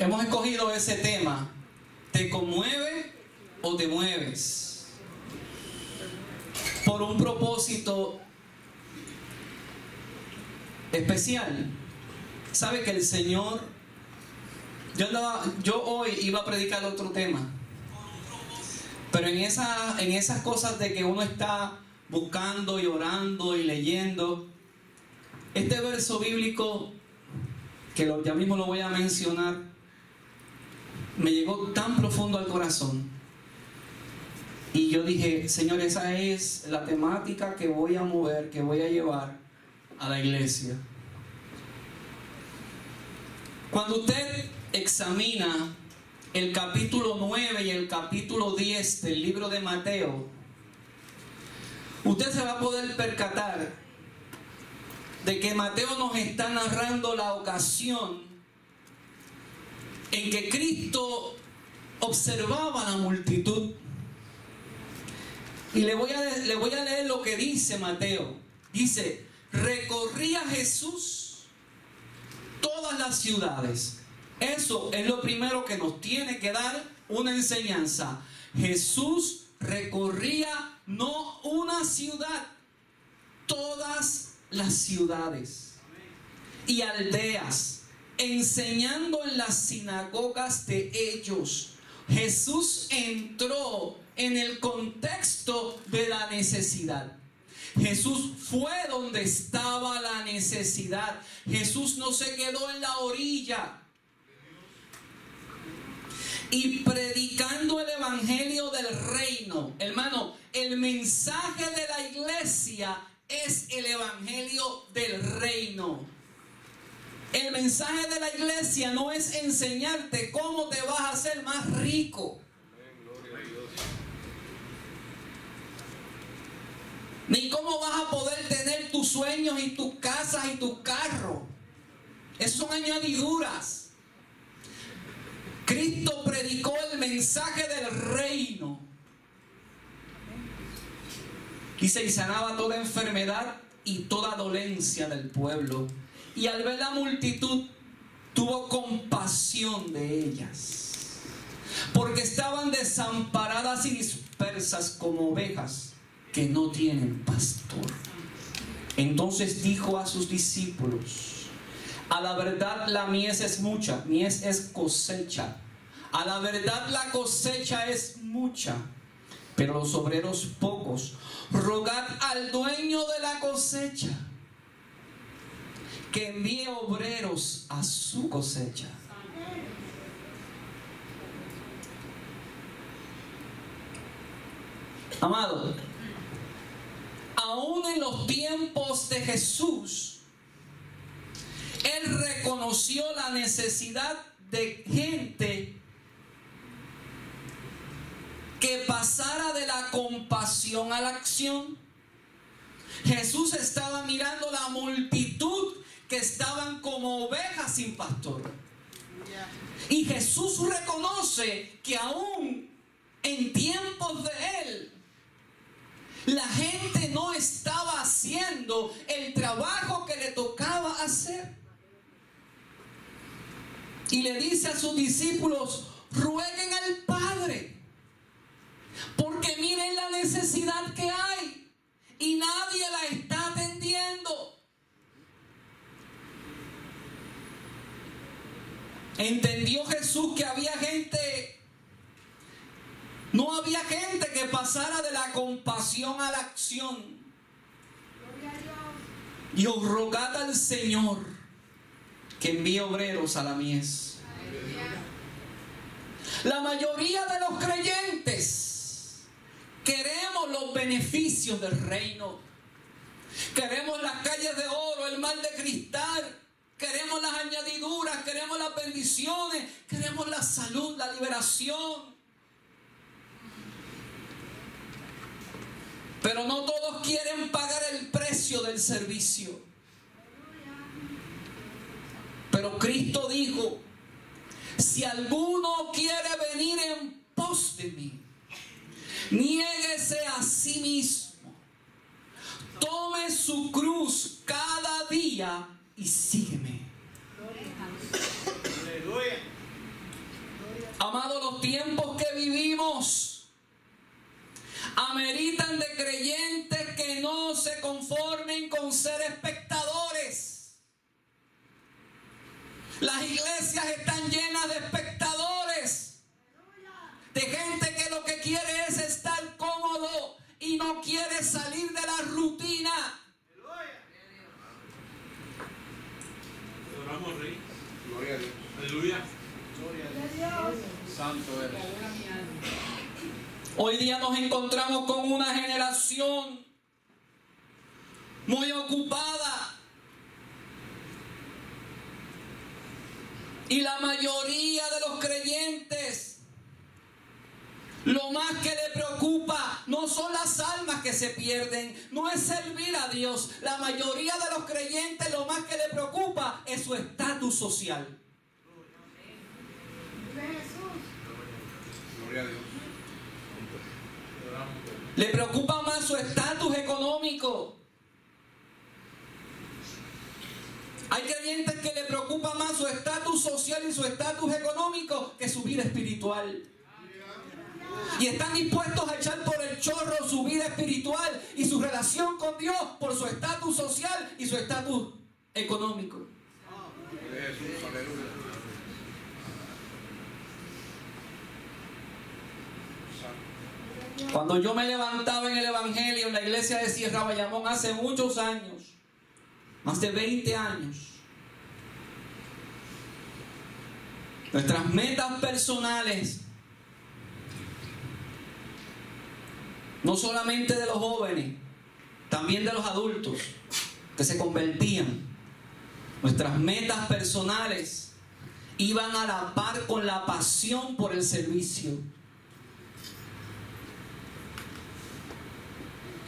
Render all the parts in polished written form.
hemos escogido ese tema: ¿te conmueve o te mueves? Por un propósito especial. ¿Sabe que el Señor... Yo hoy iba a predicar otro tema, pero en esas cosas de que uno está buscando y orando y leyendo, este verso bíblico, que ya mismo lo voy a mencionar, me llegó tan profundo al corazón. Y yo dije: Señor, esa es la temática que voy a mover, que voy a llevar a la iglesia. Cuando usted examina el capítulo 9 y el capítulo 10 del libro de Mateo, usted se va a poder percatar de que Mateo nos está narrando la ocasión en que Cristo observaba la multitud. Y le voy a leer lo que dice Mateo. Dice: recorría Jesús todas las ciudades. Eso es lo primero que nos tiene que dar una enseñanza. Jesús recorría no una ciudad, todas las ciudades y aldeas, enseñando en las sinagogas de ellos. Jesús entró en el contexto de la necesidad. Jesús fue donde estaba la necesidad. Jesús no se quedó en la orilla. Y predicando el evangelio del reino. Hermano, el mensaje de la iglesia es el evangelio del reino. El mensaje de la iglesia no es enseñarte cómo te vas a hacer más rico. Ni cómo vas a poder tener tus sueños y tus casas y tus carros. Esas son añadiduras. Cristo predicó el mensaje del reino. Dice: y sanaba toda enfermedad y toda dolencia del pueblo. Y al ver la multitud, tuvo compasión de ellas, porque estaban desamparadas y dispersas como ovejas que no tienen pastor. Entonces dijo a sus discípulos: a la verdad la mies es mucha, mies es cosecha. A la verdad la cosecha es mucha, pero los obreros pocos. Rogad al dueño de la cosecha que envíe obreros a su cosecha. Amado, aún en los tiempos de Jesús, Él reconoció la necesidad de gente que pasara de la compasión a la acción. Jesús estaba mirando la multitud que estaban como ovejas sin pastor. Y Jesús reconoce que aún en tiempos de Él, la gente no estaba haciendo el trabajo que le tocaba hacer. Y le dice a sus discípulos: rueguen al Padre, porque miren la necesidad que hay y nadie la está atendiendo. Entendió Jesús que había gente, no había gente que pasara de la compasión a la acción. Y os rogad al Señor que envíe obreros a la mies. La mayoría de los creyentes queremos los beneficios del reino. Queremos las calles de oro, el mar de cristal. Queremos las añadiduras, queremos las bendiciones, queremos la salud, la liberación. Pero no todos quieren pagar el precio del servicio. Pero Cristo dijo: si alguno quiere venir en pos de mí, niéguese a sí mismo, tome su cruz cada día y sígueme. Amado, los tiempos que vivimos ameritan de creyentes que no se conformen con ser espectadores. Las iglesias están llenas de espectadores, de gente que lo que quiere es estar cómodo y no quiere salir de la rutina. Adoramos, Rey. Gloria a Dios. Aleluya. Gloria a Dios. Santo eres. Hoy día nos encontramos con una generación muy ocupada. Y la mayoría de los creyentes, lo más que le preocupa no son las almas que se pierden, no es servir a Dios. La mayoría de los creyentes lo más que le preocupa es su estatus social. Gloria a Dios. Le preocupa más su estatus económico. Hay creyentes que le preocupa más su estatus social y su estatus económico que su vida espiritual. Y están dispuestos a echar por el chorro su vida espiritual y su relación con Dios por su estatus social y su estatus económico. Jesús, aleluya. Cuando yo me levantaba en el Evangelio en la iglesia de Sierra Bayamón hace muchos años, más de 20 años, nuestras metas personales, no solamente de los jóvenes, también de los adultos que se convertían, nuestras metas personales iban a la par con la pasión por el servicio.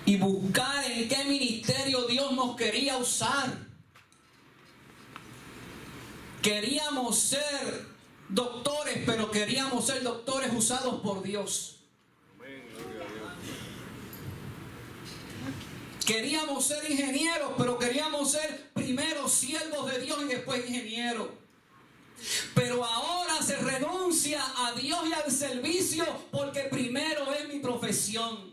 Y buscar en qué ministerio Dios nos quería usar. Queríamos ser doctores, pero queríamos ser doctores usados por Dios. Queríamos ser ingenieros, pero queríamos ser primero siervos de Dios y después ingenieros. Pero ahora se renuncia a Dios y al servicio porque primero es mi profesión.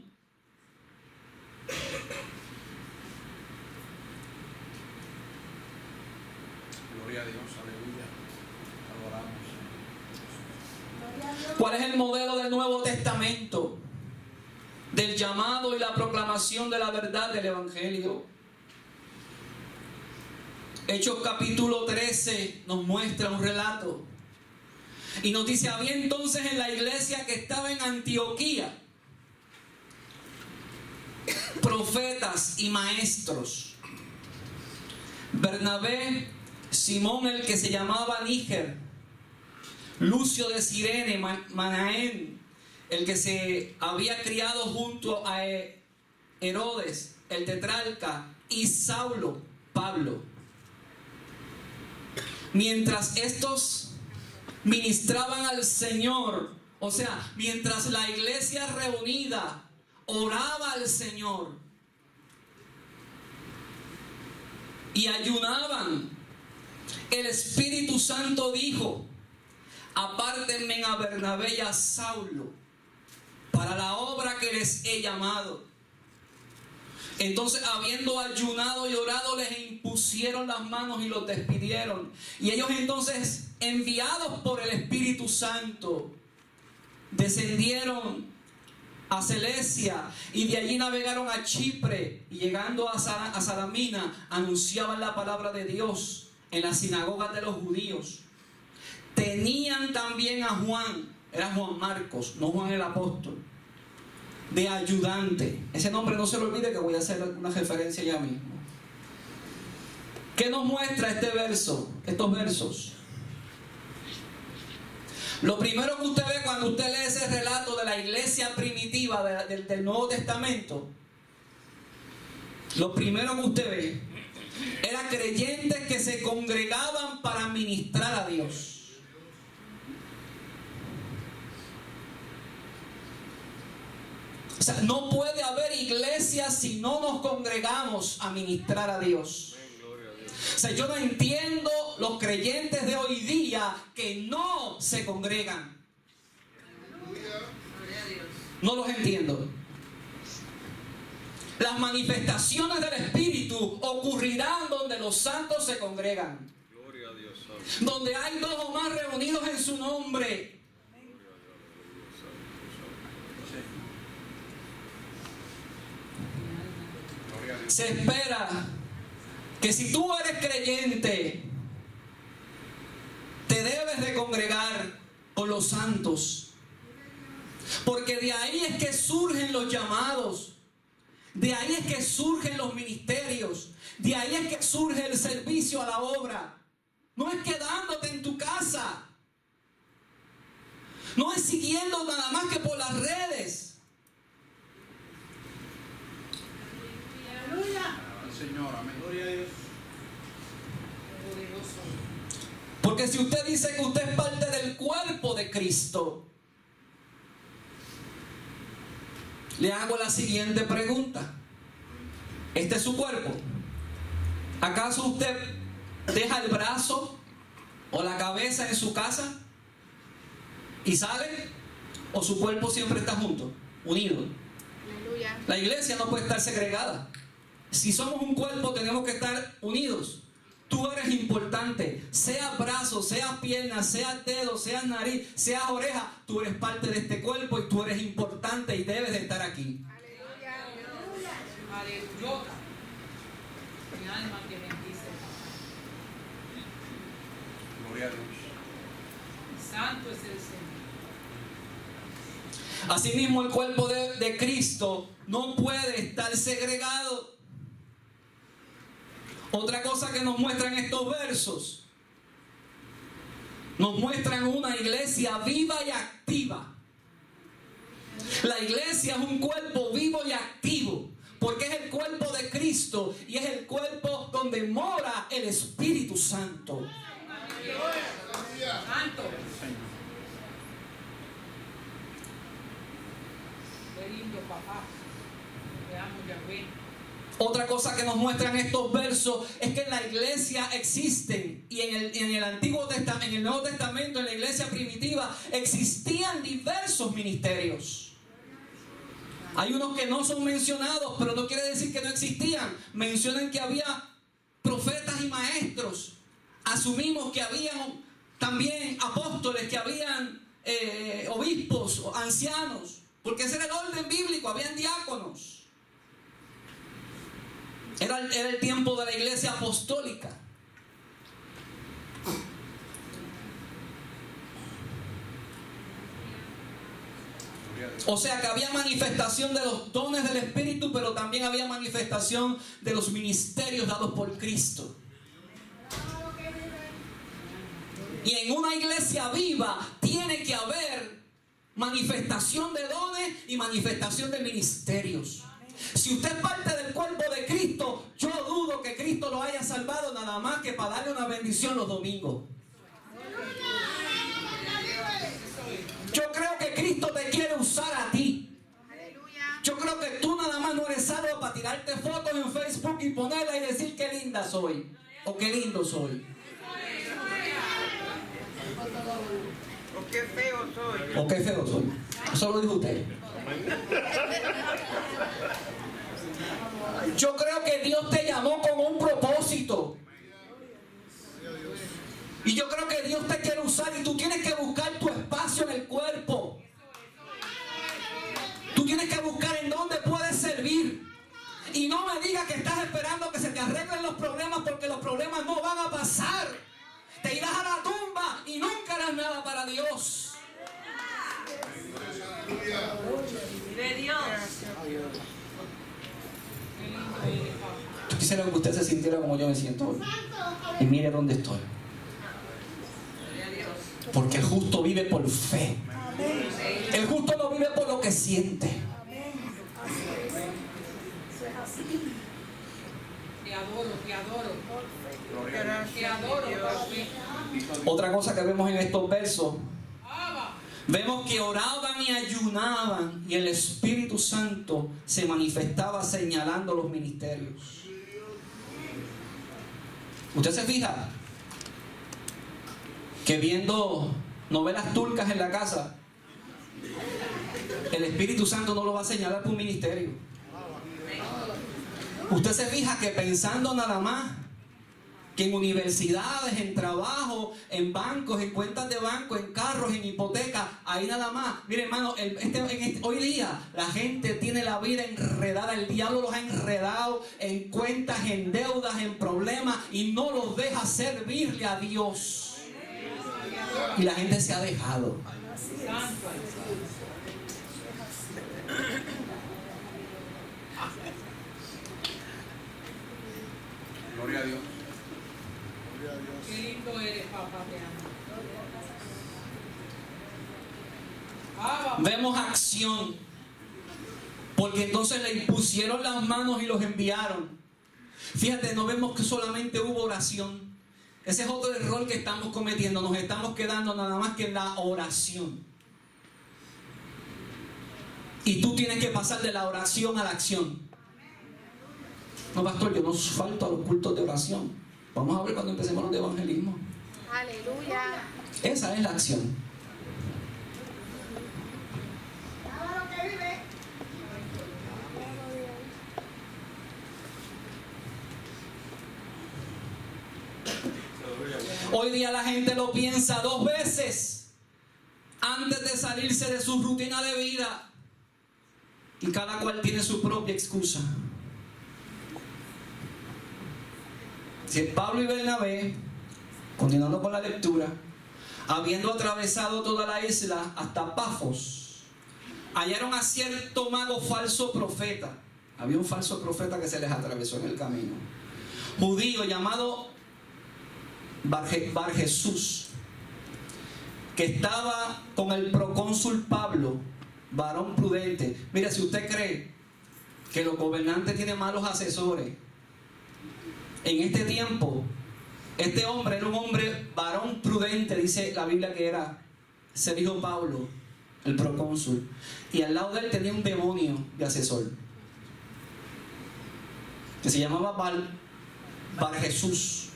Gloria a Dios, aleluya. Adoramos. ¿Cuál es el modelo del Nuevo Testamento? Del llamado y la proclamación de la verdad del Evangelio. Hechos capítulo 13 nos muestra un relato. Y nos dice, había entonces en la iglesia que estaba en Antioquía profetas y maestros. Bernabé, Simón el que se llamaba Níger, Lucio de Cirene, Manaén, el que se había criado junto a Herodes, el tetrarca, y Saulo, Pablo. Mientras estos ministraban al Señor, o sea, mientras la iglesia reunida oraba al Señor y ayunaban, el Espíritu Santo dijo, apártenme a Bernabé y a Saulo para la obra que les he llamado. Entonces, habiendo ayunado y orado, les impusieron las manos y los despidieron. Y ellos entonces, enviados por el Espíritu Santo, descendieron a Celesia y de allí navegaron a Chipre, y llegando a Salamina anunciaban la palabra de Dios en las sinagogas de los judíos. Tenían también a Juan, era Juan Marcos, no Juan el apóstol, de ayudante. Ese nombre no se lo olvide, que voy a hacer una referencia ya mismo. ¿Qué nos muestra este verso, estos versos? Lo primero que usted ve cuando usted lee ese relato de la iglesia primitiva del Nuevo Testamento, lo primero que usted ve era creyentes que se congregaban para ministrar a Dios. O sea, no puede haber iglesia si no nos congregamos a ministrar a Dios. O sea, yo no entiendo los creyentes de hoy día que no se congregan. No los entiendo. Las manifestaciones del Espíritu ocurrirán donde los santos se congregan. Gloria a Dios. Donde hay dos o más reunidos en su nombre. Se espera que si tú eres creyente, te debes de congregar con los santos. Porque de ahí es que surgen los llamados. De ahí es que surgen los ministerios. De ahí es que surge el servicio a la obra. No es quedándote en tu casa. No es siguiendo nada más que por las redes. Aleluya. Señor, amén. Gloria a Dios. Porque si usted dice que usted es parte del cuerpo de Cristo, le hago la siguiente pregunta. ¿Este es su cuerpo? ¿Acaso usted deja el brazo o la cabeza en su casa y sale? ¿O su cuerpo siempre está junto, unido? Aleluya. La iglesia no puede estar segregada. Si somos un cuerpo, tenemos que estar unidos. Tú eres importante, sea brazo, sea pierna, sea dedo, sea nariz, sea oreja. Tú eres parte de este cuerpo y tú eres importante y debes de estar aquí. Aleluya. Aleluya. Mi alma que bendice. Gloria a Dios. Santo es el Señor. Asimismo, el cuerpo de Cristo no puede estar segregado. Otra cosa que nos muestran estos versos, nos muestran una iglesia viva y activa. La iglesia es un cuerpo vivo y activo, porque es el cuerpo de Cristo y es el cuerpo donde mora el Espíritu Santo. Santo. Qué lindo, papá. Te amo, Yahweh. Otra cosa que nos muestran estos versos es que en la iglesia existen, y en el Antiguo Testamento, en el Nuevo Testamento, en la iglesia primitiva, existían diversos ministerios. Hay unos que no son mencionados, pero no quiere decir que no existían. Mencionan que había profetas y maestros. Asumimos que habían también apóstoles, que habían obispos, ancianos, porque ese era el orden bíblico, habían diáconos. Era el tiempo de la iglesia apostólica. O sea que había manifestación de los dones del Espíritu, pero también había manifestación de los ministerios dados por Cristo. Y en una iglesia viva tiene que haber manifestación de dones y manifestación de ministerios. Si usted es parte del cuerpo de Cristo, yo dudo que Cristo lo haya salvado nada más que para darle una bendición los domingos. Yo creo que Cristo te quiere usar a ti. Yo creo que tú nada más no eres salvo para tirarte fotos en Facebook y ponerla y decir qué linda soy o qué lindo soy. O qué feo soy. O qué feo soy. Eso lo dijo usted. Yo creo que Dios te llamó con un propósito. Y yo creo que Dios te quiere usar y tú tienes que buscar tu espacio en el cuerpo. Tú tienes que buscar en dónde puedes servir. Y no me digas que estás esperando que se te arreglen los problemas, porque los problemas no van a pasar. Te irás a la tumba y nunca harás nada para Dios. De Dios. Yo quisiera que usted se sintiera como yo me siento hoy. Y mire dónde estoy. Porque el justo vive por fe. El justo no vive por lo que siente. Te adoro, te adoro. Gloria a Dios. Te adoro, papi. Otra cosa que vemos en estos versos, vemos que oraban y ayunaban y el Espíritu Santo se manifestaba señalando los ministerios. ¿Usted se fija que viendo novelas turcas en la casa el Espíritu Santo no lo va a señalar por un ministerio. Usted se fija que pensando nada más que en universidades, en trabajo, en bancos, en cuentas de banco, en carros, en hipotecas, ahí nada más. Mire, hermano, hoy día la gente tiene la vida enredada. El diablo los ha enredado en cuentas, en deudas, en problemas, y no los deja servirle a Dios. Y la gente se ha dejado. Gloria a Dios. Qué lindo eres, papá, te amo. Vemos acción, porque entonces le impusieron las manos y los enviaron. Fíjate, no vemos que solamente hubo oración. Ese es otro error que estamos cometiendo. Nos estamos quedando nada más que en la oración. Y tú tienes que pasar de la oración a la acción. No, pastor, yo no falto a los cultos de oración. Vamos a ver cuando empecemos los de evangelismo. Aleluya. Esa es la acción. Hoy día la gente lo piensa 2 veces antes de salirse de su rutina de vida. Y cada cual tiene su propia excusa. Si Pablo y Bernabé, continuando con la lectura, habiendo atravesado toda la isla hasta Pafos, hallaron a cierto mago falso profeta. Había un falso profeta que se les atravesó en el camino, judío llamado Bar Jesús, que estaba con el procónsul Pablo, varón prudente. Mira, si usted cree que los gobernantes tienen malos asesores, en este tiempo, este hombre era un hombre varón prudente, dice la Biblia que era Sergio Pablo, el procónsul. Y al lado de él tenía un demonio de asesor, que se llamaba Bar Jesús.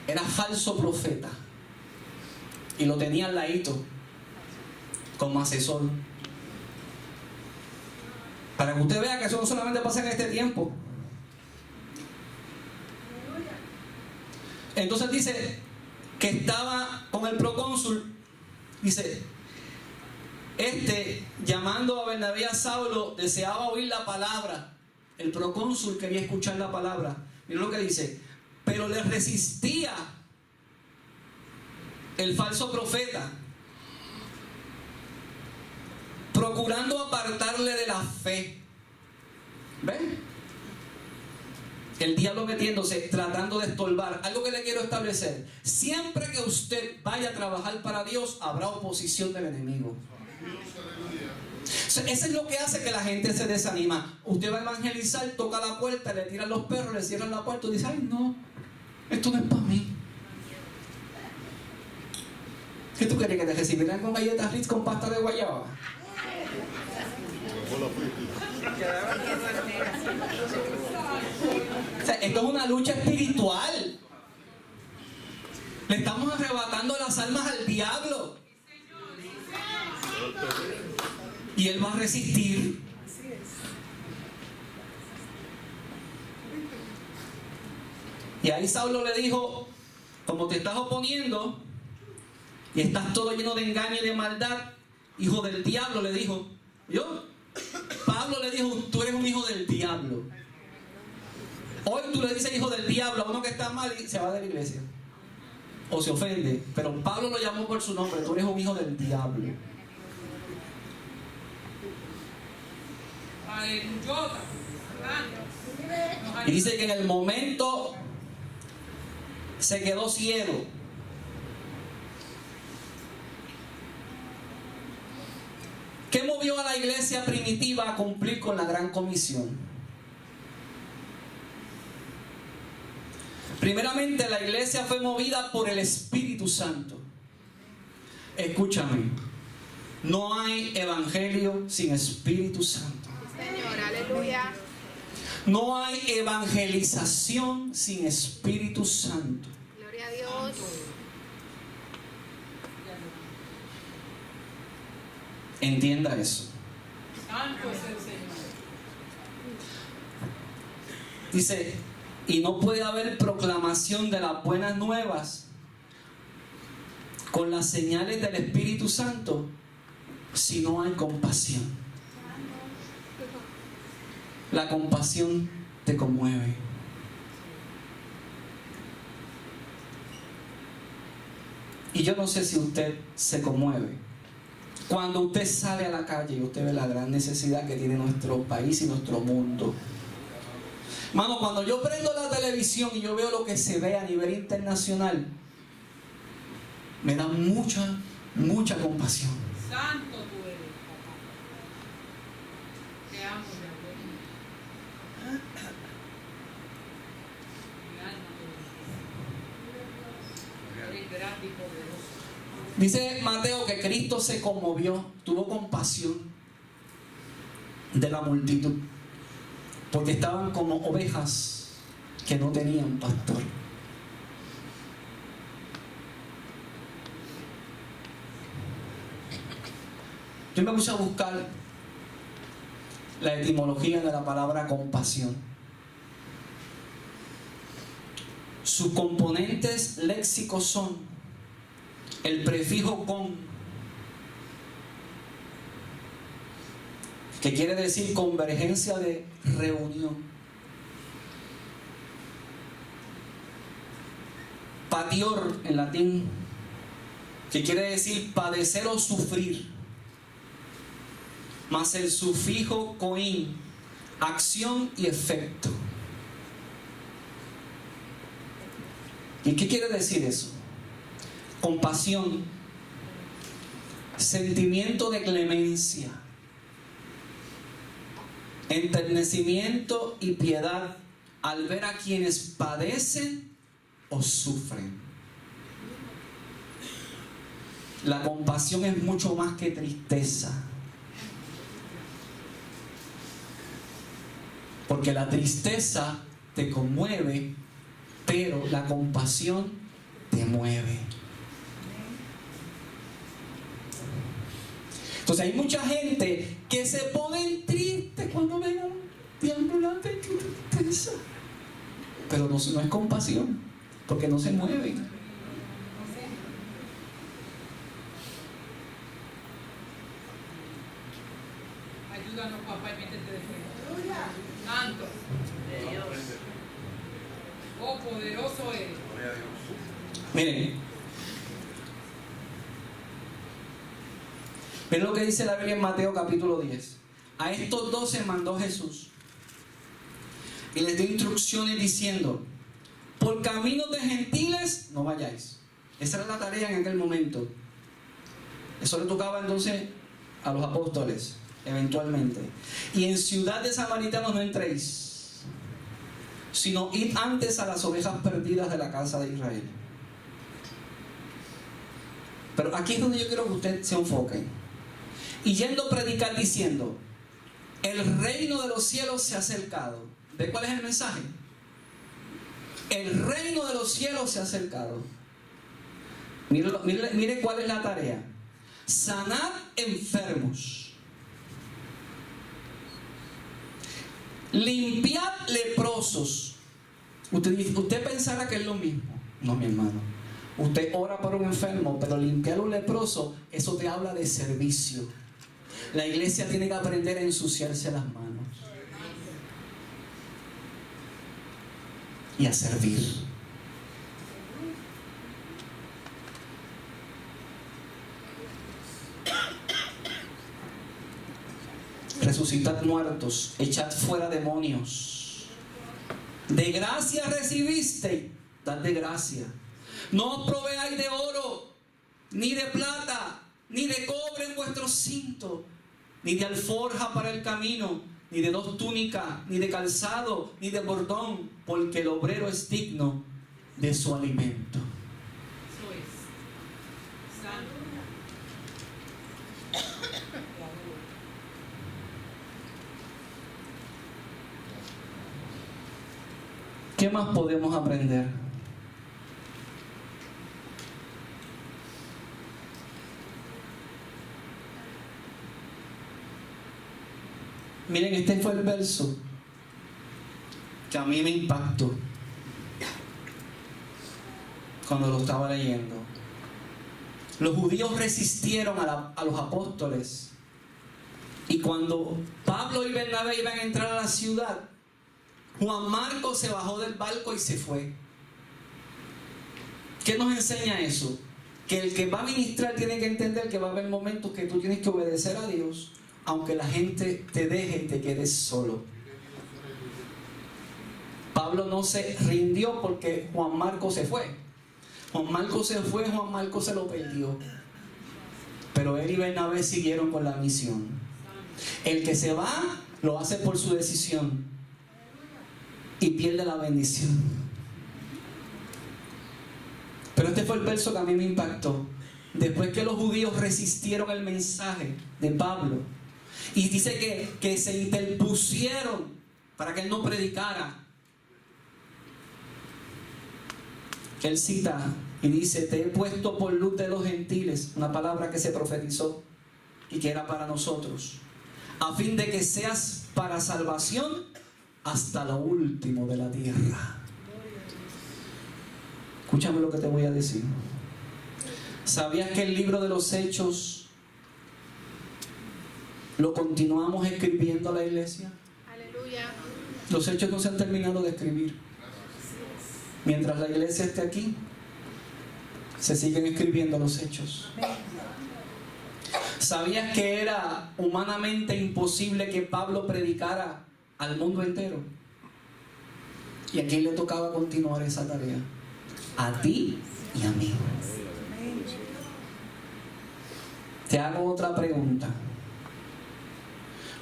Era falso profeta. Y lo tenía al ladito, como asesor. Para que usted vea que eso no solamente pasa en este tiempo. Entonces dice que estaba con el procónsul. Dice, llamando a Bernabé y a Saulo, deseaba oír la palabra. El procónsul quería escuchar la palabra. Mira lo que dice: pero le resistía el falso profeta, procurando apartarle de la fe. ¿Ven? El diablo metiéndose, tratando de estorbar. Algo que le quiero establecer: siempre que usted vaya a trabajar para Dios, habrá oposición del enemigo. Eso es lo que hace que la gente se desanima. Usted va a evangelizar, toca la puerta, le tiran los perros, le cierran la puerta y dice: ay no, esto no es para mí. ¿Qué tú querías, que te recibieran con galletas Ritz con pasta de guayaba? O sea, esto es una lucha espiritual. Le estamos arrebatando las almas al diablo. Y él va a resistir. Y ahí Saulo le dijo: como te estás oponiendo y estás todo lleno de engaño y de maldad, hijo del diablo, le dijo. Pablo le dijo: tú eres un hijo del diablo. Hoy tú le dices hijo del diablo a uno que está mal y se va de la iglesia o se ofende, pero Pablo lo llamó por su nombre: tú eres un hijo del diablo. Y dice que en el momento se quedó ciego. ¿Qué movió a la iglesia primitiva a cumplir con la gran comisión? Primeramente, la iglesia fue movida por el Espíritu Santo. Escúchame, no hay evangelio sin Espíritu Santo. Señor, aleluya. No hay evangelización sin Espíritu Santo. Gloria a Dios. Entienda eso. Santo es el Señor. Dice, y no puede haber proclamación de las buenas nuevas con las señales del Espíritu Santo si no hay compasión. La compasión te conmueve. Y yo no sé si usted se conmueve cuando usted sale a la calle y usted ve la gran necesidad que tiene nuestro país y nuestro mundo. Mano, cuando yo prendo la televisión y yo veo lo que se ve a nivel internacional, me da mucha, mucha compasión. Santo tú eres, papá. Te amo, mi amor. Mi alma te bendice. Eres grande y poderoso. Dice Mateo que Cristo se conmovió, tuvo compasión de la multitud, porque estaban como ovejas que no tenían pastor. Yo me puse a buscar la etimología de la palabra compasión. Sus componentes léxicos son el prefijo con, que quiere decir convergencia de reunión. Patior en latín, que quiere decir padecer o sufrir. Más el sufijo coin, acción y efecto. ¿Y qué quiere decir eso? Compasión, sentimiento de clemencia, enternecimiento y piedad al ver a quienes padecen o sufren. La compasión es mucho más que tristeza, porque la tristeza te conmueve, pero la compasión te mueve. Entonces hay mucha gente que se ponen tristes cuando ven a un deambulante. ¡Qué tristeza! Pero no es compasión, porque no se mueven. Ayúdanos, papá, y métete de frente. Santo. Oh, poderoso eres. Miren lo que dice la Biblia en Mateo capítulo 10. A estos 12 mandó Jesús y les dio instrucciones diciendo: por caminos de gentiles no vayáis. Esa era la tarea en aquel momento. Eso le tocaba entonces a los apóstoles eventualmente. Y en ciudad de samaritanos no entréis, sino id antes a las ovejas perdidas de la casa de Israel. Pero aquí es donde yo quiero que usted se enfoque. Y yendo a predicar diciendo: el reino de los cielos se ha acercado. ¿De cuál es el mensaje? El reino de los cielos se ha acercado. Mire cuál es la tarea: sanad enfermos, limpiad leprosos. Usted pensará que es lo mismo. No, mi hermano. Usted ora por un enfermo, pero limpiar un leproso, eso te habla de servicio. La iglesia tiene que aprender a ensuciarse las manos y a servir. Resucitad muertos, echad fuera demonios. De gracia recibisteis, dad de gracia. No os proveáis de oro, ni de plata, ni de cobre en vuestros cintos, ni de alforja para el camino, ni de 2 túnicas, ni de calzado, ni de bordón, porque el obrero es digno de su alimento. Eso es. Santo. ¿Qué más podemos aprender? Miren, este fue el verso que a mí me impactó cuando lo estaba leyendo. Los judíos resistieron a los apóstoles, y cuando Pablo y Bernabé iban a entrar a la ciudad, Juan Marcos se bajó del barco y se fue. ¿Qué nos enseña eso? Que el que va a ministrar tiene que entender que va a haber momentos que tú tienes que obedecer a Dios, aunque la gente te deje y te quedes solo. Pablo no se rindió porque Juan Marcos se fue. Juan Marcos se fue, Juan Marcos se lo perdió. Pero él y Bernabé siguieron con la misión. El que se va, lo hace por su decisión y pierde la bendición. Pero este fue el verso que a mí me impactó. Después que los judíos resistieron el mensaje de Pablo, y dice que se interpusieron para que él no predicara. Él cita y dice: te he puesto por luz de los gentiles, una palabra que se profetizó y que era para nosotros, a fin de que seas para salvación hasta lo último de la tierra. Escúchame lo que te voy a decir. ¿Sabías que el libro de los Hechos lo continuamos escribiendo a la iglesia? Aleluya. Los Hechos no se han terminado de escribir. Mientras la iglesia esté aquí, se siguen escribiendo los Hechos. ¿Sabías que era humanamente imposible que Pablo predicara al mundo entero? ¿Y a quién le tocaba continuar esa tarea? A ti y a mí. Te hago otra pregunta.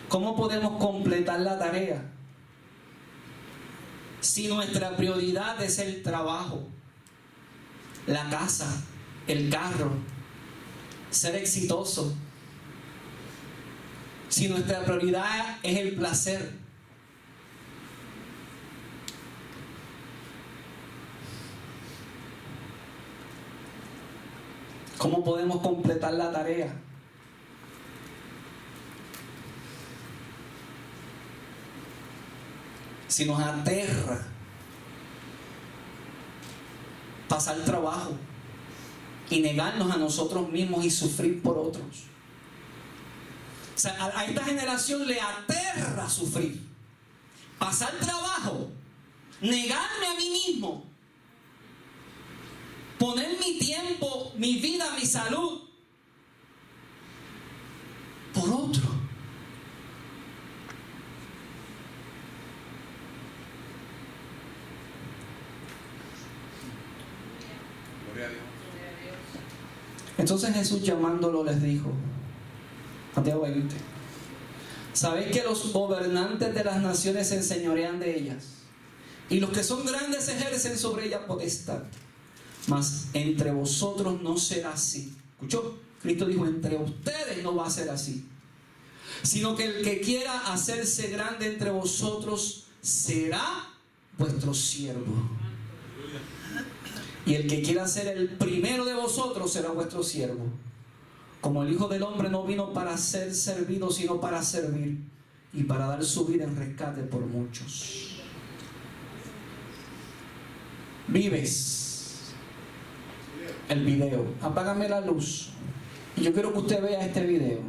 ¿Cómo podemos completar la tarea si nuestra prioridad es el trabajo, la casa, el carro, ser exitoso? Si nuestra prioridad es el placer. ¿Cómo podemos completar la tarea? Si nos aterra pasar trabajo y negarnos a nosotros mismos y sufrir por otros. O sea, a esta generación le aterra sufrir, pasar trabajo, negarme a mí mismo, poner mi tiempo, mi vida, mi salud por otro. Entonces Jesús, llamándolo, les dijo, Mateo 20: ¿sabéis que los gobernantes de las naciones se enseñorean de ellas, y los que son grandes ejercen sobre ellas potestad? Mas entre vosotros no será así. ¿Escuchó? Cristo dijo: entre ustedes no va a ser así, sino que el que quiera hacerse grande entre vosotros será vuestro siervo, y el que quiera ser el primero de vosotros será vuestro siervo. Como el Hijo del Hombre no vino para ser servido, sino para servir y para dar su vida en rescate por muchos. Vives el video. Apágame la luz. Y yo quiero que usted vea este video.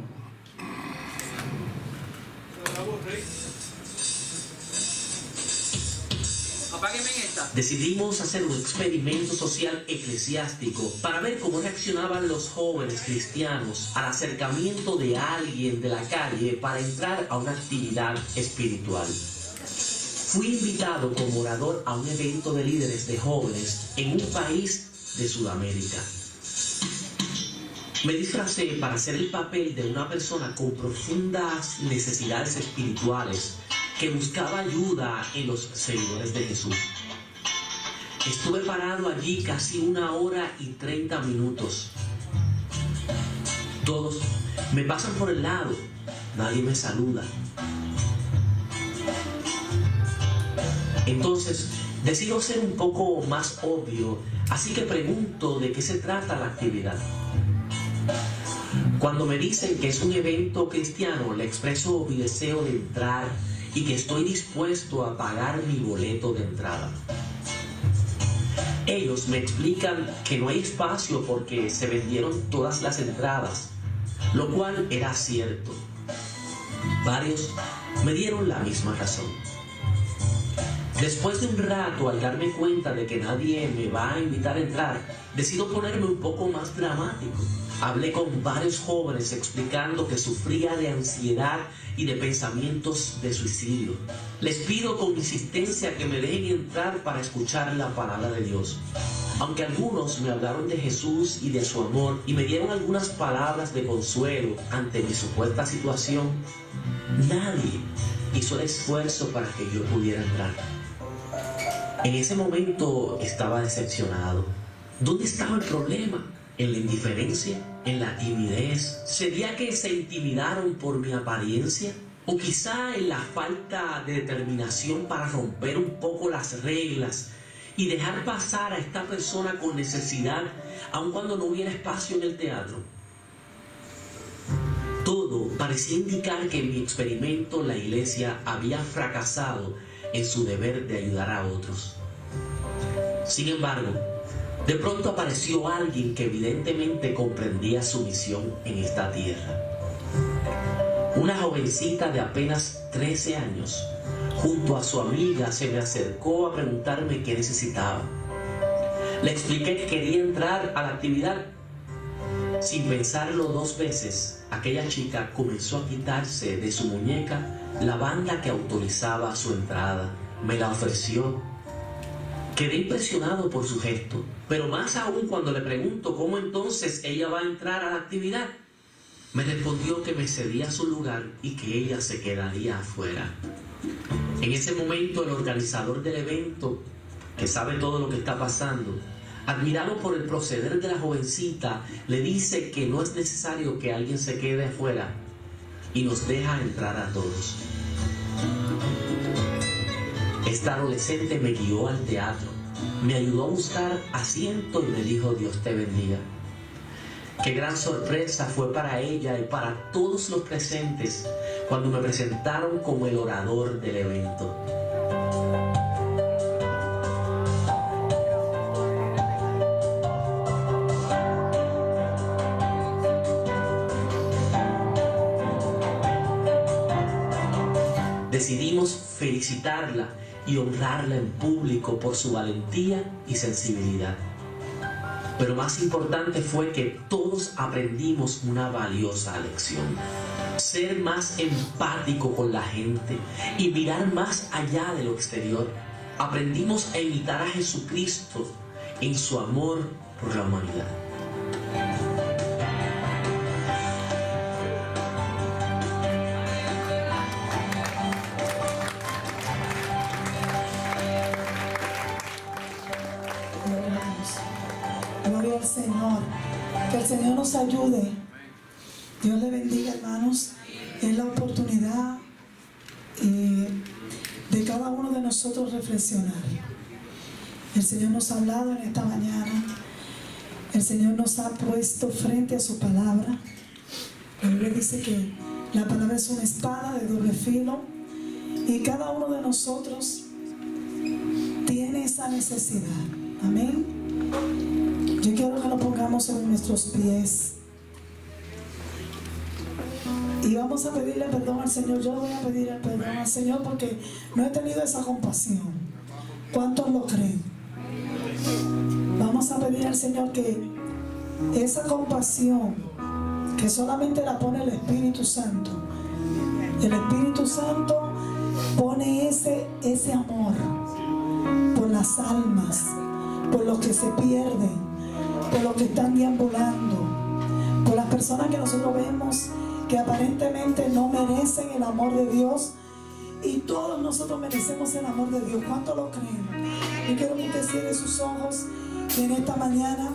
Apáguenme esta. Decidimos hacer un experimento social eclesiástico para ver cómo reaccionaban los jóvenes cristianos al acercamiento de alguien de la calle para entrar a una actividad espiritual. Fui invitado como orador a un evento de líderes de jóvenes en un país de Sudamérica. Me disfracé para hacer el papel de una persona con profundas necesidades espirituales que buscaba ayuda en los seguidores de Jesús. Estuve parado allí casi 1 hora y 30 minutos. Todos me pasan por el lado, nadie me saluda. Entonces decido ser un poco más obvio, así que pregunto de qué se trata la actividad. Cuando me dicen que es un evento cristiano, le expreso mi deseo de entrar y que estoy dispuesto a pagar mi boleto de entrada. Ellos me explican que no hay espacio porque se vendieron todas las entradas, lo cual era cierto. Varios me dieron la misma razón. Después de un rato, al darme cuenta de que nadie me va a invitar a entrar, decido ponerme un poco más dramático. Hablé con varios jóvenes explicando que sufría de ansiedad y de pensamientos de suicidio. Les pido con insistencia que me dejen entrar para escuchar la palabra de Dios. Aunque algunos me hablaron de Jesús y de su amor y me dieron algunas palabras de consuelo ante mi supuesta situación, nadie hizo el esfuerzo para que yo pudiera entrar. En ese momento estaba decepcionado. ¿Dónde estaba el problema? ¿En la indiferencia? ¿En la timidez? ¿Sería que se intimidaron por mi apariencia? ¿O quizá en la falta de determinación para romper un poco las reglas y dejar pasar a esta persona con necesidad, aun cuando no hubiera espacio en el teatro? Todo parecía indicar que en mi experimento la iglesia había fracasado en su deber de ayudar a otros. Sin embargo, de pronto apareció alguien que evidentemente comprendía su misión en esta tierra. Una jovencita de apenas 13 años, junto a su amiga, se me acercó a preguntarme qué necesitaba. Le expliqué que quería entrar a la actividad. Sin pensarlo dos veces, aquella chica comenzó a quitarse de su muñeca la banda que autorizaba su entrada. Me la ofreció. Quedé impresionado por su gesto, pero más aún cuando le pregunto cómo entonces ella va a entrar a la actividad. Me respondió que me cedía su lugar y que ella se quedaría afuera. En ese momento el organizador del evento, que sabe todo lo que está pasando, admirado por el proceder de la jovencita, le dice que no es necesario que alguien se quede afuera y nos deja entrar a todos. Esta adolescente me guió al teatro, me ayudó a buscar asiento y me dijo: Dios te bendiga. Qué gran sorpresa fue para ella y para todos los presentes cuando me presentaron como el orador del evento. Decidimos felicitarla y honrarla en público por su valentía y sensibilidad. Pero más importante fue que todos aprendimos una valiosa lección. Ser más empático con la gente y mirar más allá de lo exterior. Aprendimos a imitar a Jesucristo en su amor por la humanidad. Gloria al Señor. Que el Señor nos ayude. Dios le bendiga, hermanos. Es la oportunidad de cada uno de nosotros reflexionar. El Señor nos ha hablado en esta mañana. El Señor nos ha puesto frente a su palabra. La Biblia dice que la palabra es una espada de doble filo y cada uno de nosotros tiene esa necesidad. Amén. Yo quiero que nos pongamos sobre nuestros pies y vamos a pedirle perdón al Señor. Yo voy a pedir el perdón al Señor porque no he tenido esa compasión. ¿Cuántos lo creen? Vamos a pedir al Señor que esa compasión que solamente la pone el Espíritu Santo, el Espíritu Santo pone ese amor por las almas, por los que se pierden, por los que están deambulando, por las personas que nosotros vemos que aparentemente no merecen el amor de Dios, y todos nosotros merecemos el amor de Dios. ¿Cuánto lo creen? Yo quiero que usted cierre sus ojos y en esta mañana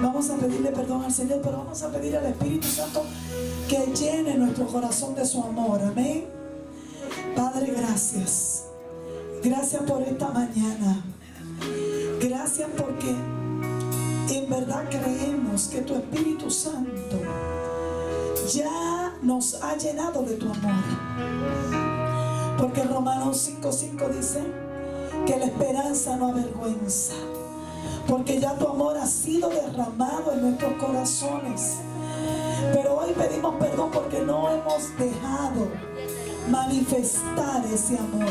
vamos a pedirle perdón al Señor, pero vamos a pedir al Espíritu Santo que llene nuestro corazón de su amor. Amén. Padre, gracias. Gracias por esta mañana. Gracias porque en verdad creemos que tu Espíritu Santo ya nos ha llenado de tu amor. Porque Romanos 5:5 dice que la esperanza no avergüenza. Porque ya tu amor ha sido derramado en nuestros corazones. Pero hoy pedimos perdón porque no hemos dejado manifestar ese amor.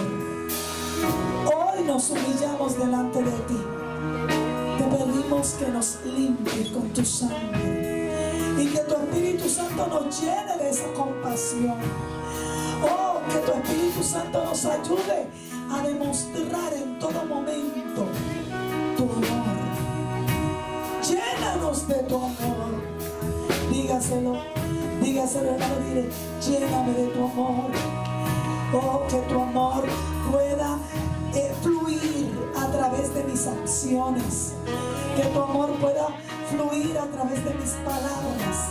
Hoy nos humillamos delante de ti. Te pedimos que nos limpies con tu sangre y que tu Espíritu Santo nos llene de esa compasión. Oh, que tu Espíritu Santo nos ayude a demostrar en todo momento tu amor. Llénanos de tu amor. Dígaselo, hermano, dile, lléname de tu amor. Oh, que tu amor pueda fluir a través de mis acciones. Que tu amor pueda fluir a través de mis palabras.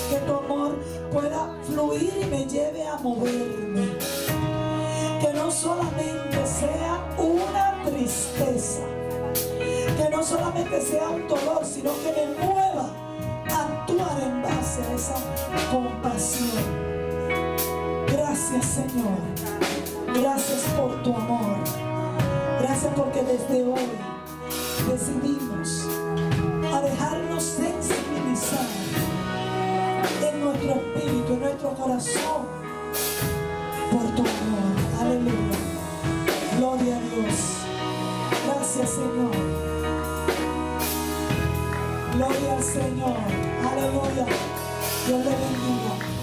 Que tu amor pueda fluir y me lleve a moverme. Que no solamente sea una tristeza. Que no solamente sea un dolor, sino que me mueva a actuar en base a esa compasión. Gracias, Señor. Gracias por tu amor. Gracias porque desde hoy decidimos a dejarnos sensibilizar en nuestro espíritu, en nuestro corazón por tu amor. Aleluya. Gloria a Dios. Gracias, Señor. Gloria al Señor. Aleluya. Dios le bendiga.